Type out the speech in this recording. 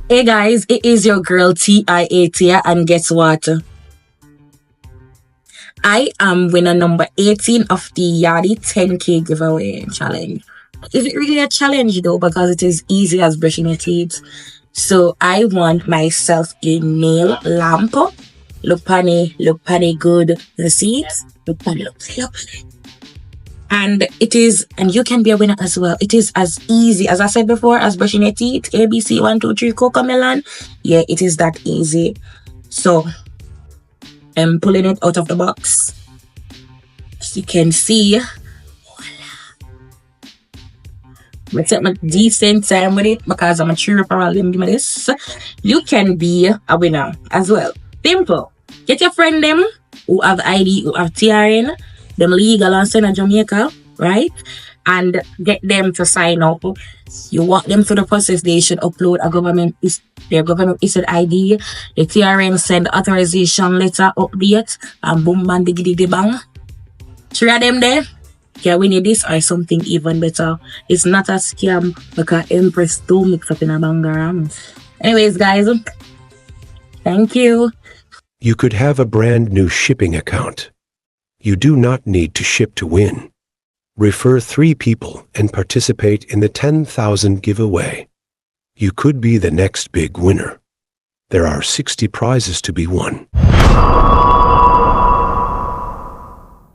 Hey guys, it is your girl TIA here, and guess what? I am winner number 18 of the Yardie 10K giveaway challenge. Is it really a challenge though? Because it is easy as brushing your teeth. So I want myself a nail lamp. Look funny good. The seats. Look funny. And you can be a winner as well. It is as easy, as I said before, as brushing your teeth. ABC 1, 2, 3, Cocomelon. Yeah, it is that easy. So I'm pulling it out of the box. As you can see, I take my decent time with it because I'm a true referral. Give me this. You can be a winner as well. Simple. Get your friend them who have ID, who have TRN, them legal and send to Jamaica, right? And get them to sign up. You walk them through the process. They should upload their government issued ID. The TRN send authorization letter update, and boom, bang, diggy, bang. Three of them there. Can we need this or something even better? It's not a scam because Empress do mix up in a bangaram. Anyways, guys, thank you. You could have a brand new shipping account. You do not need to ship to win. Refer 3 people and participate in the 10,000 giveaway. You could be the next big winner. There are 60 prizes to be won.